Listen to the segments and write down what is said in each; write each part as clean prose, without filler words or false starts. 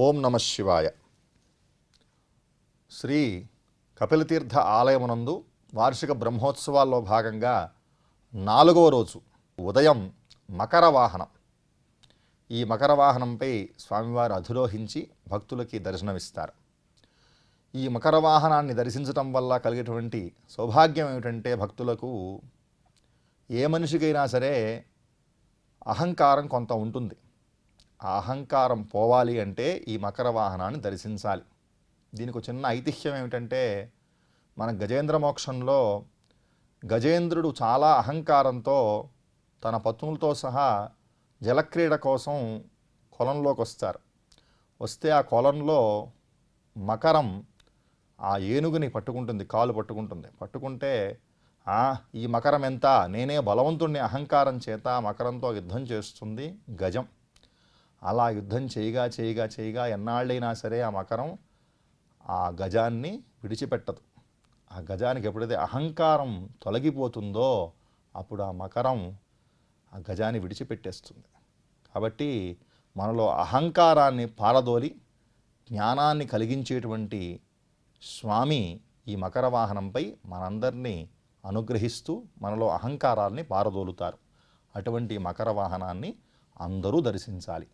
ఓం నమ శివాయ. శ్రీ కపిలతీర్థ ఆలయమునందు వార్షిక బ్రహ్మోత్సవాల్లో భాగంగా 4వ రోజు ఉదయం మకర వాహనం. ఈ మకర వాహనంపై స్వామివారు అధిరోహించి భక్తులకి దర్శనమిస్తారు. ఈ మకర వాహనాన్ని దర్శించటం వల్ల కలిగేటువంటి సౌభాగ్యం ఏమిటంటే, భక్తులకు ఏ మనిషికైనా సరే అహంకారం కొంత ఉంటుంది. ఆ అహంకారం పోవాలి అంటే ఈ మకర వాహనాన్ని దర్శించాలి. దీనికి చిన్న ఐతిహ్యం ఏమిటంటే, మన గజేంద్ర మోక్షంలో గజేంద్రుడు చాలా అహంకారంతో తన పత్నులతో సహా జలక్రీడ కోసం కొలంలోకి వస్తే ఆ కొలంలో మకరం ఆ ఏనుగుని పట్టుకుంటుంది, కాలు పట్టుకుంటే ఈ మకరం ఎంత, నేనే బలవంతుణ్ణి అహంకారం చేత మకరంతో యుద్ధం చేస్తుంది గజం. అలా యుద్ధం చేయగా ఎన్నాళ్ళైనా సరే ఆ మకరం ఆ గజాన్ని విడిచిపెట్టదు. ఆ గజానికి ఎప్పుడైతే అహంకారం తొలగిపోతుందో అప్పుడు ఆ మకరం ఆ గజాన్ని విడిచిపెట్టేస్తుంది. కాబట్టి మనలో అహంకారాన్ని పారదోలి జ్ఞానాన్ని కలిగించేటువంటి స్వామి ఈ మకర వాహనంపై మనందరినీ అనుగ్రహిస్తూ మనలో అహంకారాన్ని పారదోలుతారు. అటువంటి మకర వాహనాన్ని అందరూ దర్శించాలి.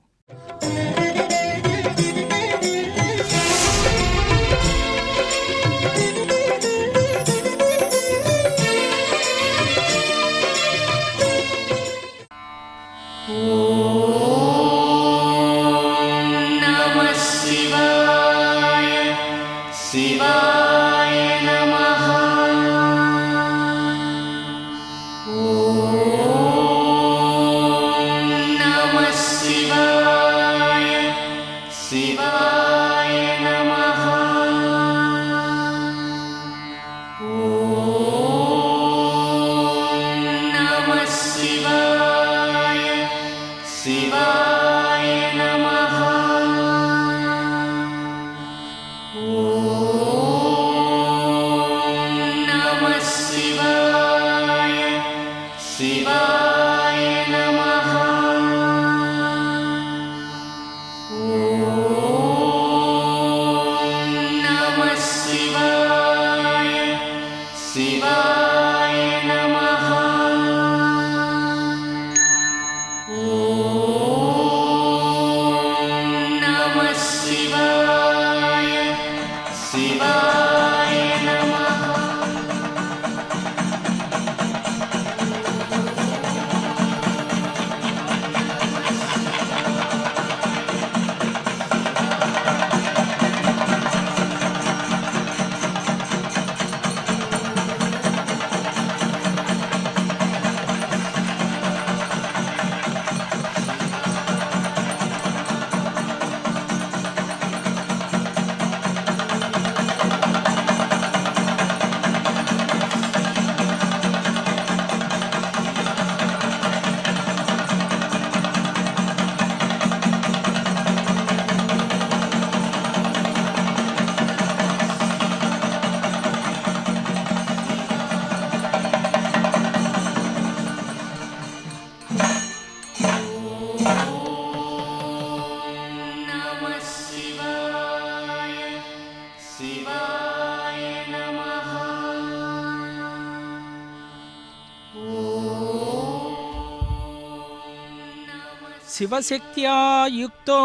శివశక్త్యా యుక్తో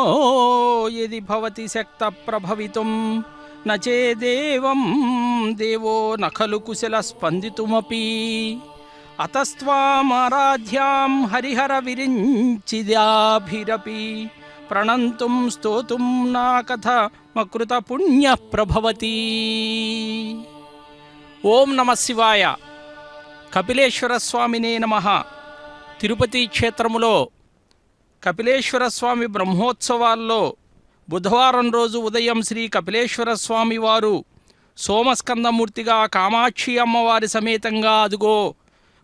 యది భవతి శక్త ప్రభవితుం నచేదేవం దేవో నఖలు కుశల స్పందితుమపి అతస్త్వామారాధ్యాం హరిహర విరించిదాభిరపి ప్రణంతుం స్తోతుం నా కథ మకృత పుణ్య ప్రభవతి. ఓం నమ శివాయ. కపిలేశ్వర స్వామినే నమః. తిరుపతి క్షేత్రములో కపిలేశ్వర స్వామి బ్రహ్మోత్సవాల్లో బుధవారం రోజు ఉదయం శ్రీ కపిలేశ్వర స్వామి వారు సోమస్కందమూర్తిగా కామాక్షి అమ్మవారి సమేతంగా అదుగో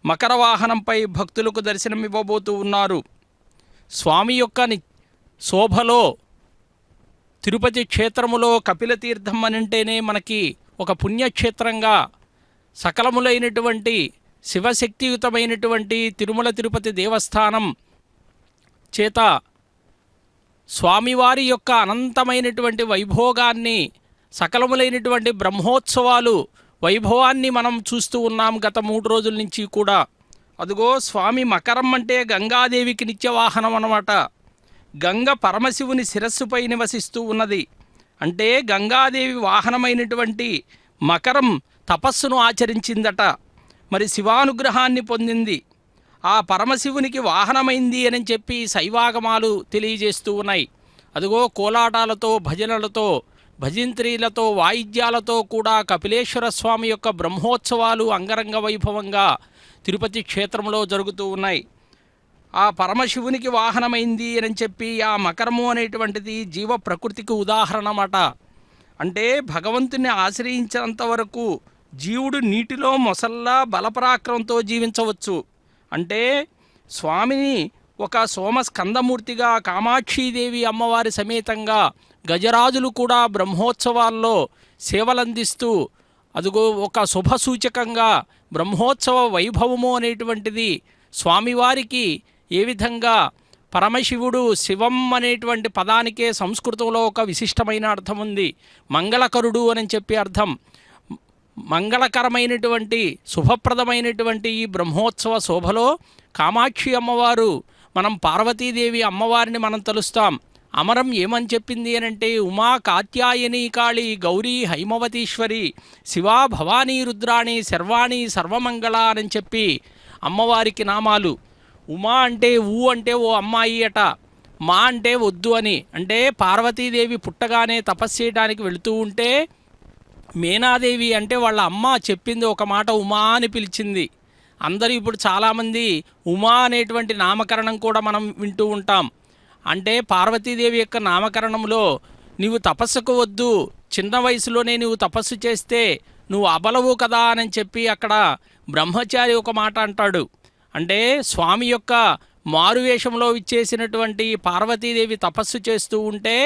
మకర వాహనంపై భక్తులకు దర్శనమివ్వబోతూ ఉన్నారు. స్వామి యొక్క శోభలో తిరుపతి క్షేత్రములో కపిలతీర్థం అనంటేనే మనకి ఒక పుణ్యక్షేత్రంగా సకలములైనటువంటి శివశక్తియుతమైనటువంటి తిరుమల తిరుపతి దేవస్థానం చేత స్వామివారి యొక్క అనంతమైనటువంటి వైభోగాన్ని, సకలములైనటువంటి బ్రహ్మోత్సవాలు వైభవాన్ని మనం చూస్తూ ఉన్నాం గత 3 రోజుల నుంచి కూడా. అదిగో స్వామి మకరం అంటే గంగాదేవికి నిత్యవాహనం అన్నమాట. గంగ పరమశివుని శిరస్సుపై నివసిస్తూ ఉన్నది. అంటే గంగాదేవి వాహనమైనటువంటి మకరం తపస్సును ఆచరించిందట. మరి శివానుగ్రహాన్ని పొందింది. ఆ పరమశివునికి వాహనమైంది అని చెప్పి శైవాగమాలు తెలియజేస్తూ ఉన్నాయి. అదిగో కోలాటాలతో, భజనలతో, భజంత్రీలతో, వాయిద్యాలతో కూడా కపిలేశ్వర స్వామి యొక్క బ్రహ్మోత్సవాలు అంగరంగ వైభవంగా తిరుపతి క్షేత్రంలో జరుగుతూ ఉన్నాయి. ఆ పరమశివునికి వాహనమైంది అని చెప్పి ఆ మకరము అనేటువంటిది జీవ ప్రకృతికి ఉదాహరణ అన్నమాట. అంటే భగవంతుని ఆశ్రయించినంత వరకు జీవుడు నీటిలో మొసల్లా బలపరాక్రమంతో జీవించవచ్చు. అంటే స్వామిని ఒక సోమస్కందమూర్తిగా, కామాక్షీదేవి అమ్మవారి సమేతంగా గజరాజులు కూడా బ్రహ్మోత్సవాల్లో సేవలందిస్తూ, అదిగో ఒక శుభసూచకంగా బ్రహ్మోత్సవ వైభవము అనేటువంటిది స్వామివారికి ఏ విధంగా పరమశివుడు శివం అనేటువంటి పదానికే సంస్కృతంలో ఒక విశిష్టమైన అర్థం ఉంది. మంగళకరుడు అని చెప్పి అర్థం. మంగళకరమైనటువంటి శుభప్రదమైనటువంటి ఈ బ్రహ్మోత్సవ శోభలో కామాక్షి అమ్మవారు, మనం పార్వతీదేవి అమ్మవారిని మనం తలుస్తాం. అమరం ఏమని చెప్పింది అనంటే ఉమా కాత్యాయని కాళి గౌరీ హైమవతీశ్వరి శివా భవానీ రుద్రాణి శర్వాణి సర్వమంగళ అని చెప్పి అమ్మవారికి నామాలు. ఉమా అంటే ఊ అంటే ఓ అమ్మాయి అట, మా అంటే వద్దు అని. అంటే పార్వతీదేవి పుట్టగానే తపస్సు చేయడానికి వెళుతూ ఉంటే మేనాదేవి అంటే వాళ్ళ అమ్మ చెప్పింది ఒక మాట, ఉమా అని పిలిచింది. అందరూ ఇప్పుడు చాలామంది ఉమా అనేటువంటి నామకరణం కూడా మనం వింటూ ఉంటాం. అంటే పార్వతీదేవి యొక్క నామకరణంలో నీవు తపస్సుకు వద్దు, చిన్న వయసులోనే నువ్వు తపస్సు చేస్తే నువ్వు అబలవు కదా అని చెప్పి అక్కడ బ్రహ్మచారి ఒక మాట అంటాడు. అంటే స్వామి యొక్క మారువేషంలో విచ్చేసినటువంటి పార్వతీదేవి తపస్సు చేస్తూ ఉంటే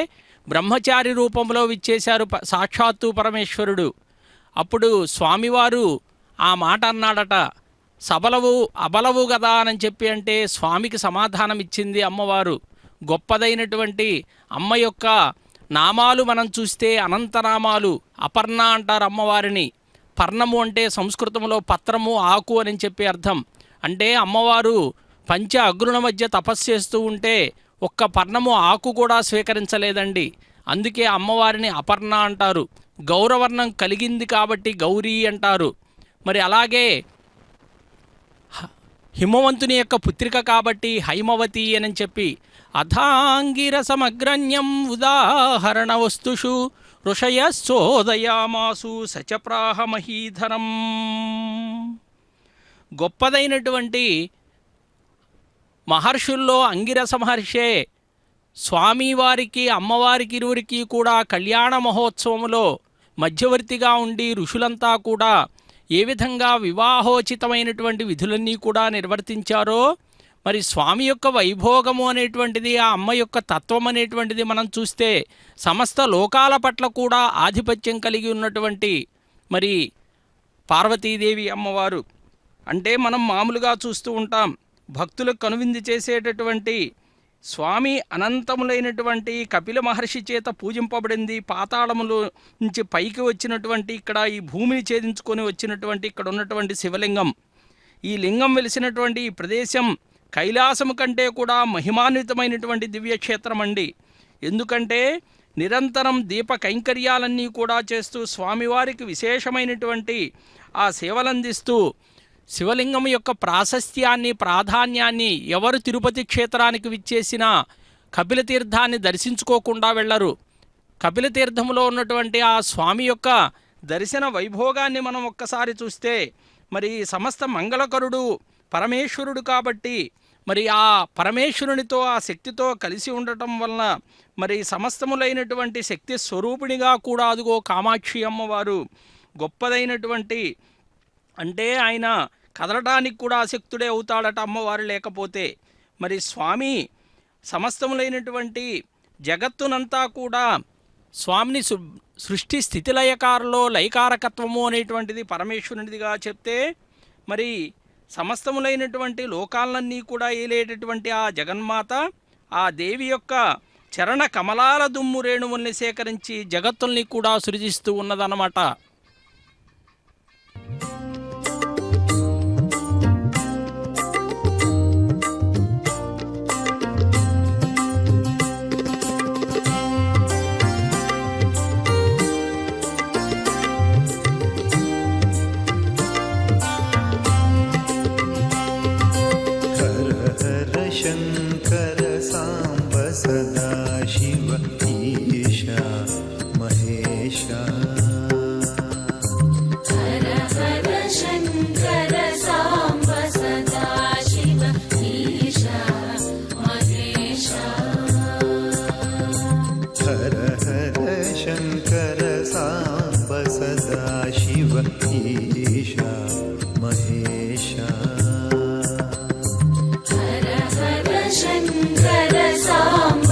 బ్రహ్మచారి రూపంలో విచ్చేశారు సాక్షాత్తు పరమేశ్వరుడు. అప్పుడు స్వామివారు ఆ మాట అన్నాడట, సబలవు అబలవు కదా అని చెప్పి. అంటే స్వామికి సమాధానం ఇచ్చింది అమ్మవారు. గొప్పదైనటువంటి అమ్మ యొక్క నామాలు మనం చూస్తే అనంతనామాలు. అపర్ణ అంటారు అమ్మవారిని. పర్ణము అంటే సంస్కృతంలో పత్రము, ఆకు అని చెప్పి అర్థం. అంటే అమ్మవారు పంచ అగ్రుల మధ్య తపస్సు చేస్తూ ఉంటే ఒక్క పర్ణము ఆకు కూడా స్వీకరించలేదండి. అందుకే అమ్మవారిని అపర్ణ అంటారు. గౌరవర్ణం కలిగింది కాబట్టి గౌరీ అంటారు. మరి అలాగే హిమవంతుని యొక్క పుత్రిక కాబట్టి హైమవతి అని చెప్పి. అథాంగిరసమగ్రన్యం ఉదాహరణ వస్తుషు ఋషయశ్చోదయామాసు సచప్రాహ మహీధరం. గొప్పదైనటువంటి మహర్షుల్లో అంగిరస మహర్షే స్వామివారికి అమ్మవారికి ఇరువురికి కూడా కళ్యాణ మహోత్సవంలో మధ్యవర్తిగా ఉండి ఋషులంతా కూడా ఏ విధంగా వివాహోచితమైనటువంటి విధులన్నీ కూడా నిర్వర్తించారో, మరి స్వామి యొక్క వైభోగము అనేటువంటిది, ఆ అమ్మ యొక్క తత్వం అనేటువంటిది మనం చూస్తే సమస్త లోకాల పట్ల కూడా ఆధిపత్యం కలిగి ఉన్నటువంటి మరి పార్వతీదేవి అమ్మవారు. అంటే మనం మామూలుగా చూస్తూ ఉంటాం, భక్తులకు కనువిందు చేసేటటువంటి స్వామి అనంతములైనటువంటి కపిల మహర్షి చేత పూజింపబడింది. పాతాళములో నుంచి పైకి వచ్చినటువంటి ఇక్కడ ఈ భూమిని ఛేదించుకొని వచ్చినటువంటి ఇక్కడ ఉన్నటువంటి శివలింగం. ఈ లింగం వెలిసినటువంటి ఈ ప్రదేశం కైలాసము కంటే కూడా మహిమాన్వితమైనటువంటి దివ్యక్షేత్రం అండి. ఎందుకంటే నిరంతరం దీప కైంకర్యాలన్నీ కూడా చేస్తూ స్వామివారికి విశేషమైనటువంటి ఆ సేవలందిస్తూ శివలింగం యొక్క ప్రాశస్త్యాన్ని, ప్రాధాన్యాన్ని ఎవరు తిరుపతి క్షేత్రానికి విచ్చేసినా కపిలతీర్థాన్ని దర్శించుకోకుండా వెళ్ళరు. కపిలతీర్థంలో ఉన్నటువంటి ఆ స్వామి యొక్క దర్శన వైభోగాన్ని మనం ఒక్కసారి చూస్తే మరి సమస్త మంగళకరుడు పరమేశ్వరుడు కాబట్టి మరి ఆ పరమేశ్వరునితో ఆ శక్తితో కలిసి ఉండటం వలన మరి సమస్తములైనటువంటి శక్తి స్వరూపిణిగా కూడా అదిగో కామాక్షి అమ్మవారు గొప్పదైనటువంటి, అంటే ఆయన కదలటానికి కూడా శక్తుడే అవుతాడట అమ్మవారు లేకపోతే. మరి స్వామి సమస్తములైనటువంటి జగత్తునంతా కూడా స్వామిని సృష్టి స్థితిలయకారలో లయకారకత్వము అనేటువంటిది పరమేశ్వరునిదిగా చెప్తే, మరి సమస్తములైనటువంటి లోకాలన్నీ కూడా ఏలేటటువంటి ఆ జగన్మాత, ఆ దేవి యొక్క చరణ కమలాల దుమ్ము రేణువుల్ని సేకరించి జగత్తుల్ని కూడా సృజిస్తూ ఉన్నదన్నమాట. शङ्कर साम्ब सदा शिव ईशा महेशा हर हर शङ्कर साम्ब सदा शिव ईशा महेशा हर हर शङ्कर साम्ब सदा शिव ईशा महेशा हर हर शङ्कर साम्ब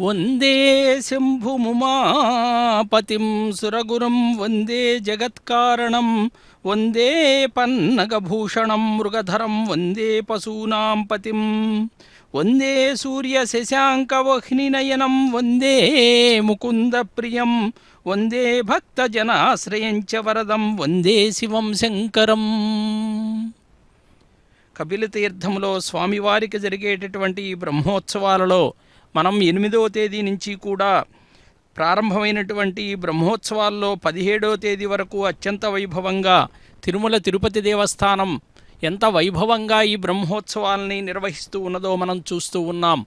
వందే శంభుముమాపతిం సురగురుం వందే జగత్కారణం వందే పన్నగభూషణం మృగధరం వందే పశూనాం పతిం వందే సూర్యశశాంకవహ్నినయనం వందే ముకుందప్రియం వందే భక్తజనాశ్రయం చ వరదం వందే శివం శంకరం. కపిలతీర్థంలో స్వామివారికి జరిగేటటువంటి ఈ బ్రహ్మోత్సవాలలో మనం 8వ తేదీ నుంచి కూడా ప్రారంభమైనటువంటి ఈ బ్రహ్మోత్సవాల్లో 17వ తేదీ వరకు అత్యంత వైభవంగా తిరుమల తిరుపతి దేవస్థానం ఎంత వైభవంగా ఈ బ్రహ్మోత్సవాల్ని నిర్వహిస్తూ ఉన్నదో మనం చూస్తూ ఉన్నాం.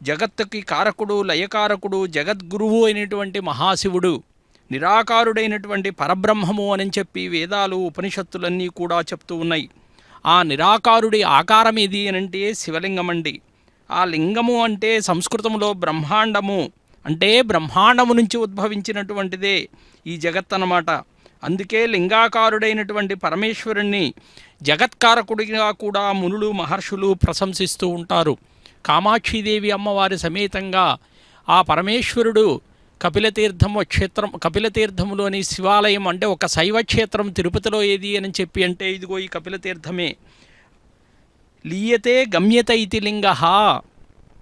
జగత్తుకి కారకుడు, లయకారకుడు, జగద్గురువు అయినటువంటి మహాశివుడు, నిరాకారుడైనటువంటి పరబ్రహ్మము అని చెప్పి వేదాలు, ఉపనిషత్తులన్నీ కూడా చెప్తూ ఉన్నాయి. ఆ నిరాకారుడి ఆకారం ఏది అనంటే శివలింగం అండి. ఆ లింగము అంటే సంస్కృతంలో బ్రహ్మాండము అంటే బ్రహ్మాండము నుంచి ఉద్భవించినటువంటిదే ఈ జగత్ అన్నమాట. అందుకే లింగాకారుడైనటువంటి పరమేశ్వరుణ్ణి జగత్కారకుడిగా కూడా మునులు, మహర్షులు ప్రశంసిస్తూ ఉంటారు. కామాక్షీదేవి అమ్మవారి సమేతంగా ఆ పరమేశ్వరుడు కపిలతీర్థంలోని శివాలయం అంటే ఒక శైవక్షేత్రం తిరుపతిలో ఏది అని చెప్పి అంటే ఇదిగో ఈ కపిలతీర్థమే. లీయతే గమ్యత ఇతి లింగః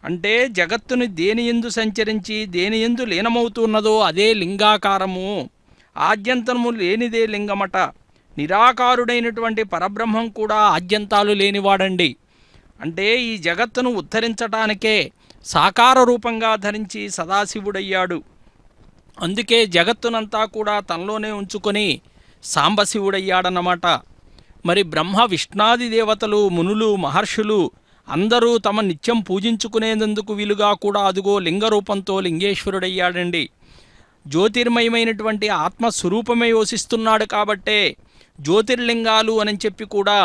అంటే జగత్తుని దేనియందు సంచరించి దేనియందు లీనమవుతున్నదో అదే లింగాకారము. ఆద్యంతము లేనిదే లింగమట. నిరాకారుడైనటువంటి పరబ్రహ్మం కూడా ఆద్యంతాలు లేనివాడండి. అంటే ఈ జగత్తును ఉద్ధరించటానికే సాకార రూపంగా ధరించి సదాశివుడయ్యాడు. అందుకే జగత్తునంతా కూడా తనలోనే ఉంచుకొని సాంబశివుడయ్యాడన్నమాట. మరి బ్రహ్మ, విష్ణాది దేవతలు, మునులు, మహర్షులు అందరూ తమ నిత్యం పూజించుకునేందుకు వీలుగా కూడా అదుగో లింగ రూపంతో లింగేశ్వరుడయ్యాడండి. జ్యోతిర్మయమైనటువంటి ఆత్మస్వరూపమే యోసిస్తున్నాడు కాబట్టే జ్యోతిర్లింగాలు అని చెప్పి కూడా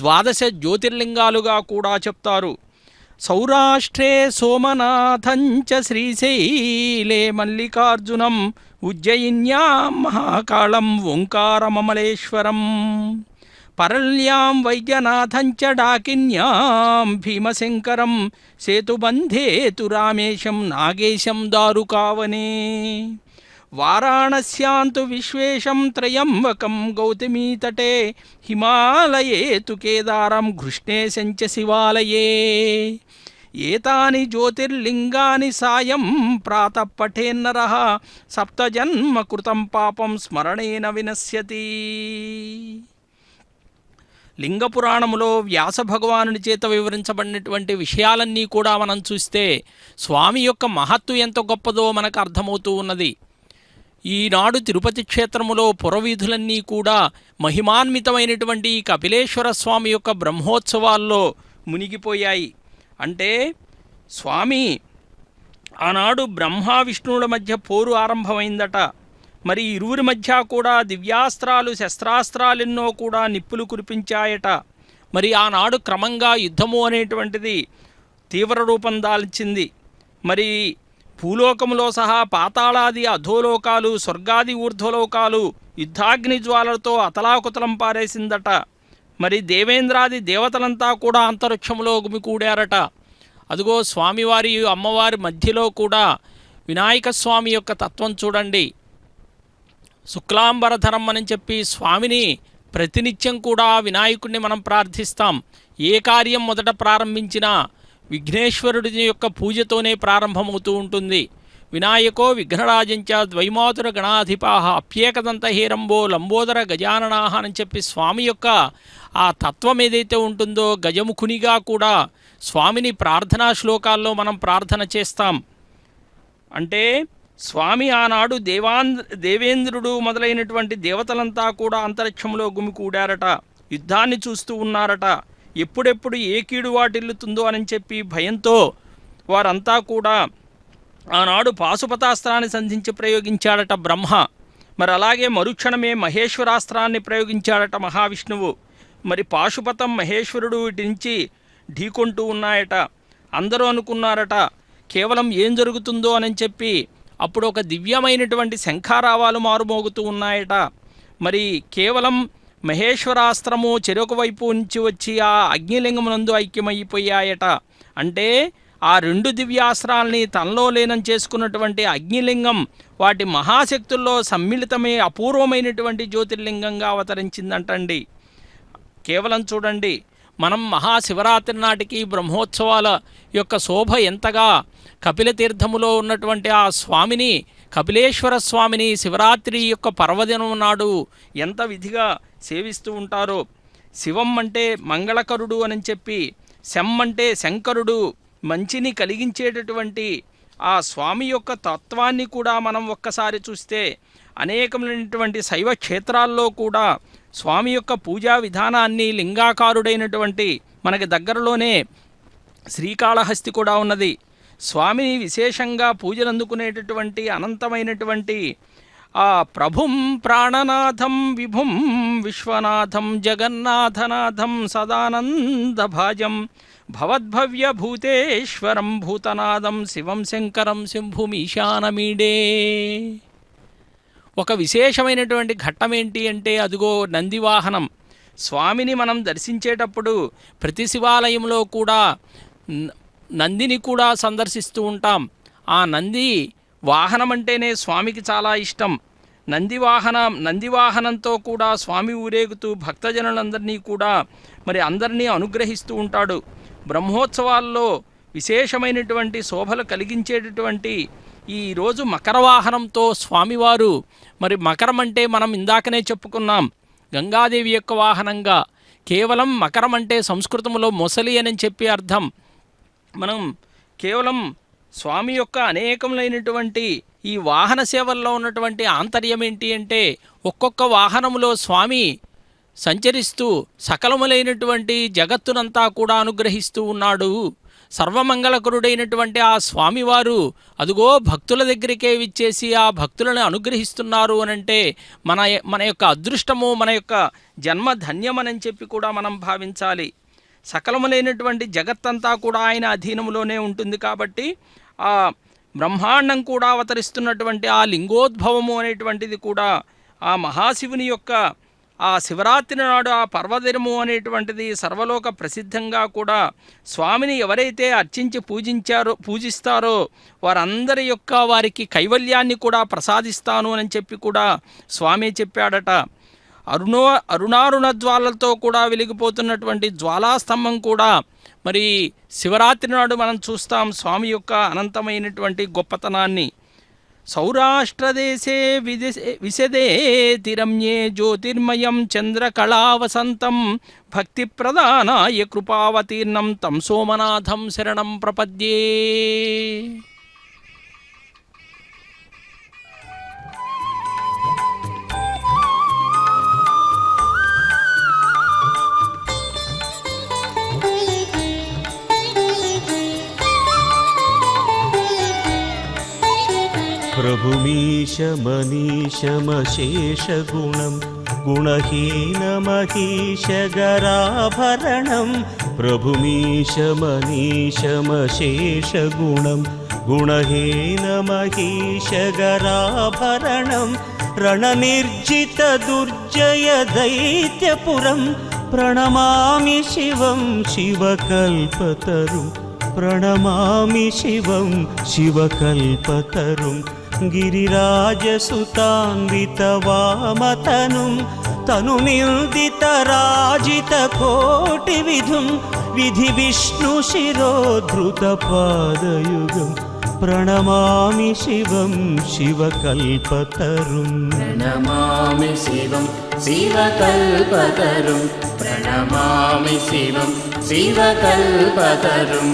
12 జ్యోతిర్లింగాలుగా కూడా చెప్తారు. సౌరాష్ట్రే సోమనాథంచ శ్రీశైలే మల్లికార్జునం ఉజ్జయిన్యాం మహాకాళం ఓంకారమమలేశ్వరం పరల్యాం వైద్యనాథంచ డాకిన్యాం భీమశంకరం సేతుబంధేతు రామేశం నాగేశం దారుకావనే వారాణస్యాంతు విశ్వేశం త్రయంబకం గౌతమీతటే హిమాలయే తు కేదారం కృష్ణేశం చ శివాలయే ఏతాని జ్యోతిర్లింగాని సాయం ప్రాతః పఠేన్నరః సప్తజన్మ కృతం పాపం స్మరణేన వినశ్యతి. లింగపురాణములో వ్యాస భగవానుని చేత వివరించబడినటువంటి విషయాలన్నీ కూడా మనం చూస్తే స్వామి యొక్క మహత్తు ఎంత గొప్పదో మనకు అర్థమవుతూ ఉన్నది. ఈనాడు తిరుపతి క్షేత్రములో పురవీధులన్నీ కూడా మహిమాన్వితమైనటువంటి కపిలేశ్వర స్వామి యొక్క బ్రహ్మోత్సవాల్లో మునిగిపోయాయి. అంటే స్వామి ఆనాడు బ్రహ్మ విష్ణువుల మధ్య పోరు ఆరంభమైందట. మరి ఇరువురి మధ్య కూడా దివ్యాస్త్రాలు, శస్త్రాస్త్రాలెన్నో కూడా నిప్పులు కురిపించాయట. మరి ఆనాడు క్రమంగా యుద్ధము అనేటువంటిది తీవ్ర రూపం దాల్చింది. మరి భూలోకములో సహా పాతాళాది అధోలోకాలు, స్వర్గాది ఊర్ధ్వలోకాలు యుద్ధాగ్ని జ్వాలలతో అతలాకుతలం పారేసిందట. మరి దేవేంద్రాది దేవతలంతా కూడా అంతరిక్షంలో గుమికూడారట. అదిగో స్వామివారి అమ్మవారి మధ్యలో కూడా వినాయక స్వామి యొక్క తత్వం చూడండి. శుక్లాంబరధరం అని చెప్పి స్వామిని ప్రతినిత్యం కూడా వినాయకుడిని మనం ప్రార్థిస్తాం. ఏ కార్యం మొదట ప్రారంభించినా విఘ్నేశ్వరుడి యొక్క పూజతోనే ప్రారంభమవుతూ ఉంటుంది. వినాయకో విఘ్నరాజంచ ద్వైమాతుర గణాధిపాహ అప్యేకదంత హేరంబో లంబోదర గజాననాహ అని చెప్పి స్వామి యొక్క ఆ తత్వం ఏదైతే ఉంటుందో గజముఖునిగా కూడా స్వామిని ప్రార్థనా శ్లోకాల్లో మనం ప్రార్థన చేస్తాం. అంటే స్వామి ఆనాడు దేవేంద్రుడు మొదలైనటువంటి దేవతలంతా కూడా అంతరిక్షంలో గుమికూడారట. యుద్ధాన్ని చూస్తూ ఉన్నారట. ఎప్పుడెప్పుడు ఏ కీడు వాటిల్లుతుందో అని చెప్పి భయంతో వారంతా కూడా ఆనాడు పాశుపతాస్త్రాన్ని సంధించి ప్రయోగించాడట బ్రహ్మ. మరి అలాగే మరుక్షణమే మహేశ్వరాస్త్రాన్ని ప్రయోగించాడట మహావిష్ణువు. మరి పాశుపతం, మహేశ్వరుడు వీటి నుంచి ఢీకొంటూ ఉన్నాయట. అందరూ అనుకున్నారట కేవలం ఏం జరుగుతుందో అని చెప్పి. అప్పుడు ఒక దివ్యమైనటువంటి శంఖారావాలు మారుమోగుతూ ఉన్నాయట. మరి కేవలం మహేశ్వరాస్త్రము చెరొక వైపు నుంచి వచ్చి ఆ అగ్నిలింగమునందు ఐక్యమైపోయాయట. అంటే ఆ 2 దివ్యాస్త్రాల్ని తనలో లీనం చేసుకున్నటువంటి అగ్నిలింగం వాటి మహాశక్తుల్లో సమ్మిళితమే అపూర్వమైనటువంటి జ్యోతిర్లింగంగా అవతరించిందంటండి. కేవలం చూడండి, మనం మహాశివరాత్రి నాటికి బ్రహ్మోత్సవాల యొక్క శోభ ఎంతగా కపిలతీర్థములో ఉన్నటువంటి ఆ స్వామిని, కపిలేశ్వర స్వామిని శివరాత్రి యొక్క పర్వదినం నాడు ఎంత విధిగా సేవిస్తూ ఉంటారో. శివం అంటే మంగళకరుడు అని చెప్పి, శం అంటే శంకరుడు, మంచిని కలిగించేటటువంటి ఆ స్వామి యొక్క తత్వాన్ని కూడా మనం ఒక్కసారి చూస్తే అనేకమైనటువంటి శైవ క్షేత్రాల్లో కూడా స్వామి యొక్క పూజా విధానాన్ని లింగాకారుడైనటువంటి మనకి దగ్గరలోనే శ్రీకాళహస్తి కూడా ఉన్నది. స్వామిని విశేషంగా పూజలు అందుకునేటటువంటి అనంతమైనటువంటి ఆ ప్రభుం ప్రాణనాథం విభుం విశ్వనాథం జగన్నాథనాథం సదానందభాజం భవద్భవ్య భూతేశ్వరం భూతనాదం శివం శంకరం శంభుమీశానమీడే. ఒక విశేషమైనటువంటి ఘట్టం ఏంటి అంటే అదిగో నందివాహనం. స్వామిని మనం దర్శించేటప్పుడు ప్రతి శివాలయంలో కూడా నందిని కూడా సందర్శిస్తూ ఉంటాం. ఆ నంది వాహనం అంటేనే స్వామికి చాలా ఇష్టం. నందివాహనంతో కూడా స్వామి ఊరేగుతూ భక్తజనులందరినీ కూడా అందరినీ అనుగ్రహిస్తూ ఉంటాడు. బ్రహ్మోత్సవాల్లో విశేషమైనటువంటి శోభలు కలిగించేటటువంటి ఈరోజు మకర వాహనంతో స్వామివారు మకరం అంటే మనం ఇందాకనే చెప్పుకున్నాం గంగాదేవి యొక్క వాహనంగా. కేవలం మకరం అంటే సంస్కృతంలో మొసలి అని చెప్పి అర్థం. మనం కేవలం స్వామి యొక్క అనేకములైనటువంటి ఈ వాహన సేవల్లో ఉన్నటువంటి ఆంతర్యం ఏంటి అంటే ఒక్కొక్క వాహనములో స్వామి సంచరిస్తూ సకలములైనటువంటి జగత్తునంతా కూడా అనుగ్రహిస్తూ ఉన్నాడు. సర్వమంగళకరుడైనటువంటి ఆ స్వామివారు అదుగో భక్తుల దగ్గరికే విచ్చేసి ఆ భక్తులను అనుగ్రహిస్తున్నారు అనంటే మన యొక్క అదృష్టము, మన యొక్క జన్మ ధన్యమని చెప్పి కూడా మనం భావించాలి. సకలములైనటువంటి జగత్తంతా కూడా ఆయన అధీనంలోనే ఉంటుంది. కాబట్టి ఆ బ్రహ్మాండం కూడా అవతరిస్తున్నటువంటి ఆ లింగోద్భవము అనేటువంటిది కూడా ఆ మహాశివుని యొక్క ఆ శివరాత్రి నాడు ఆ పర్వదినము అనేటువంటిది సర్వలోక ప్రసిద్ధంగా కూడా స్వామిని ఎవరైతే అర్చించి పూజిస్తారో వారందరి యొక్క వారికి కైవల్యాన్ని కూడా ప్రసాదిస్తాను అని చెప్పి కూడా స్వామి చెప్పాడట. అరుణారుణ జ్వాలలతో కూడా వెలిగిపోతున్నటువంటి జ్వాలాస్తంభం కూడా శివరాత్రి నాడు మనం చూస్తాం స్వామి యొక్క అనంతమైనటువంటి గొప్పతనాన్ని. సౌరాష్ట్రదేశే విశదే రమ్యే జ్యోతిర్మయం చంద్రకళావసంతం భక్తిప్రదానాయ కృపావతీర్ణం తం సోమనాథం శరణం ప్రపద్యే. ప్రభుమీశమనీశమశేషగుణం గుణహీనమహీశగరాభరణం ప్రభుమీశమనీశమశేషగుణం గుణహీనమహీశగరాభరణం రణనిర్జితదుర్జయదైత్యపురం ప్రణమామి శివం శివకల్పతరుం ప్రణమామి శివం శివకల్పతరుం గిరిరాజసుతాన్వితవామతనుం తనుమిల్దితరాజితకోటివిధుం విధి విష్ణుశిరోధృతపాదయుగం ప్రణమామి శివం శివకల్పతరుం ప్రణమామి శివం శివకల్పతరుం ప్రణమామి శివం శివకల్పతరుం.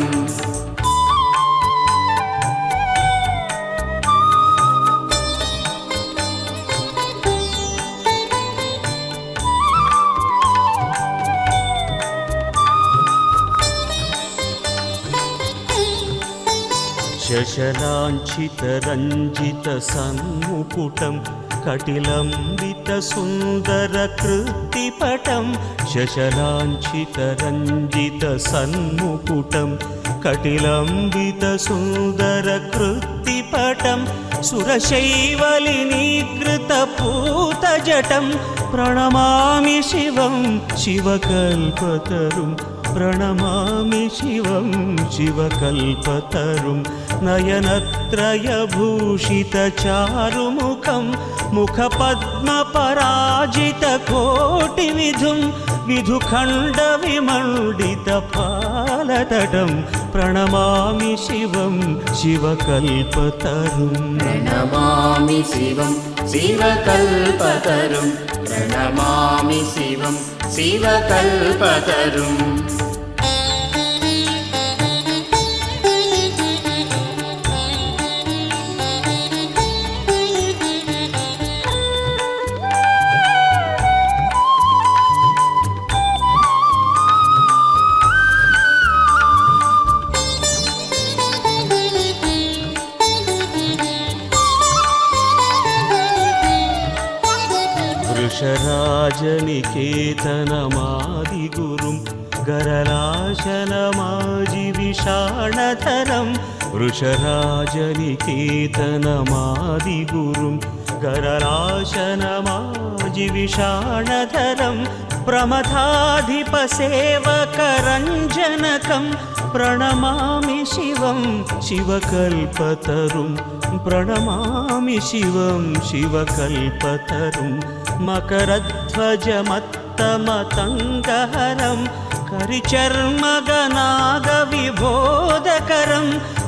శశలాంఛితరంజితసన్ముకుటం కటిలంబితసుందరకృత్తిపటం శశలాంఛితరంజితసన్ముకుటం కటిలంబితసుందరకృత్తిపటం సురశైవలినీకృతపూతజటం ప్రణమామి శివం శివకల్పతరుం ప్రణమామి శివం శివకల్పతరుం నయనత్రయభూషితచారుముఖం ముఖపద్మపరాజితకోటివిధుం విధుఖण्डविमण्डितफालतटं प्रणमामि शिवं शिवकल्पतरुं प्रणमामि शिवं शिवकल्पतरुं प्रणमामि शिवं शिवकल्पतरुं वृषराजनिकेतनमादिगुरुं गरलाशनमाजिविषाणधरं वृषराजनिकेतनमादिगुरुं गरलाशनमाजिविषाणधरं प्रमथाधिपसेवकरञ्जनकं प्रणमामि शिवं शिवकल्पतरुं प्रणमामि शिवं शिवकल्पतरुं मकरध्वजमत्तमतङ्गहरं करिचर्मगनागविबोधकरं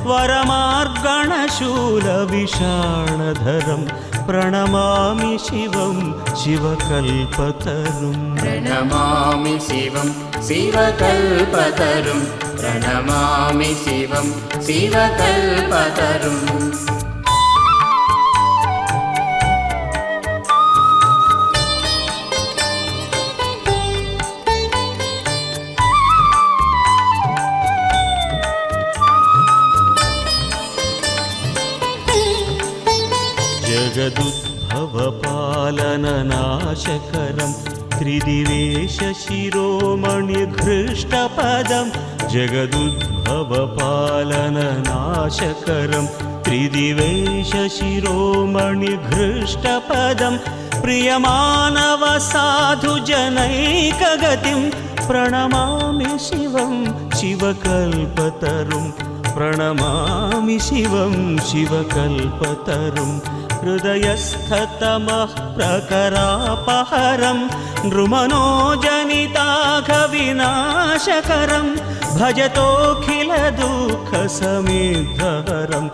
वरमार्गणशूलविषाणधरं प्रणमामि शिवं शिवकल्पतरुं प्रणमामि शिवं शिवकल्पतरुं प्रणमामि शिवं शिवकल्पतरुं जगदुद्भवपालननाशकरं त्रिदिवेशशिरोमणिघृष्टपदं जगदुद्भवपालननाशकरं त्रिदिवेशशिरोमणिघृष्टपदं प्रियमानवसाधुजनैकगतिं प्रणमामि शिवं शिवकल्पतरुं प्रणमामि शिवं शिवकल्पतरुं हृदयस्थतमः प्रकरापहरं नृमनोजनिताघविनाशकरं भजतोऽखिलदुःखसमिद्धहरं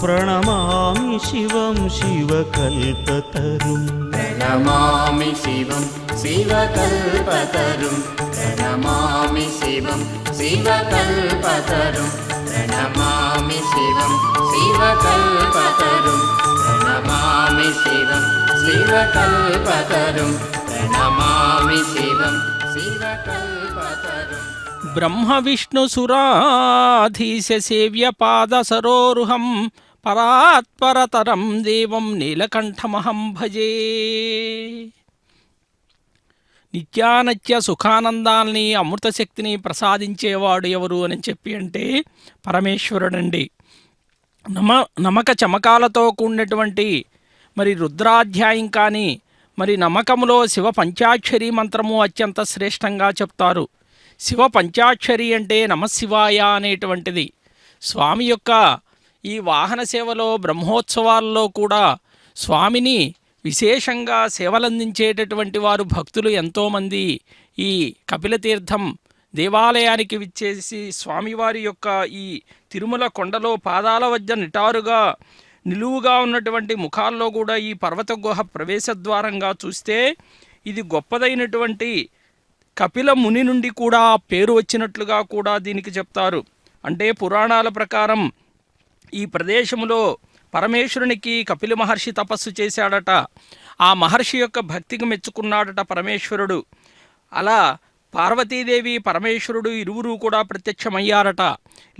प्रणमामि शिवं शिवकल्पतरुं प्रणमामि शिवं शिवकल्पतरुं प्रणमामि शिवं शिवकल्पतरुं प्रणमामि शिवं शिवकल्पतरुं प्रणमामि शिवं शिवकल्पतरुं प्रणमामि शिवं शिवकल्पतरुं బ్రహ్మ విష్ణు సురాధీశ సేవ్య పాద సరోరుహం పరాత్పరతరం దేవం నీలకంఠమహం భజే. నిత్యానత్య సుఖానందాల్ని అమృత శక్తిని ప్రసాదించేవాడు ఎవరు అని చెప్పి అంటే పరమేశ్వరుడండి. నమక చమకాలతో కూడినటువంటి మరి రుద్రాధ్యాయం కానీ మరి నమ్మకంలో శివ పంచాక్షరి మంత్రము అత్యంత శ్రేష్టంగా చెప్తారు. శివ పంచాక్షరి అంటే నమశివాయ అనేటువంటిది. స్వామి యొక్క ఈ వాహన సేవలో బ్రహ్మోత్సవాల్లో కూడా స్వామిని విశేషంగా సేవలందించేటటువంటి వారు భక్తులు ఎంతోమంది ఈ కపిలతీర్థం దేవాలయానికి విచ్చేసి స్వామివారి యొక్క ఈ తిరుమల కొండలో పాదాల వద్ద నిటారుగా నిలువుగా ఉన్నటువంటి ముఖాల్లో కూడా ఈ పర్వత గుహ ప్రవేశద్వారంగా చూస్తే ఇది గొప్పదైనటువంటి కపిల ముని నుండి కూడా పేరు వచ్చినట్లుగా కూడా దీనికి చెప్తారు. అంటే పురాణాల ప్రకారం ఈ ప్రదేశంలో పరమేశ్వరునికి కపిల మహర్షి తపస్సు చేశాడట. ఆ మహర్షి యొక్క భక్తికి మెచ్చుకున్నాడట పరమేశ్వరుడు. అలా పార్వతీదేవి పరమేశ్వరుడు ఇరువురు కూడా ప్రత్యక్షమయ్యారట.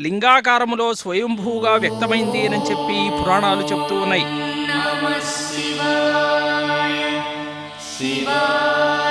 లింగాకారములో స్వయంభూగా వ్యక్తమైంది అని చెప్పి పురాణాలు చెప్తూ ఉన్నాయి. శివాయ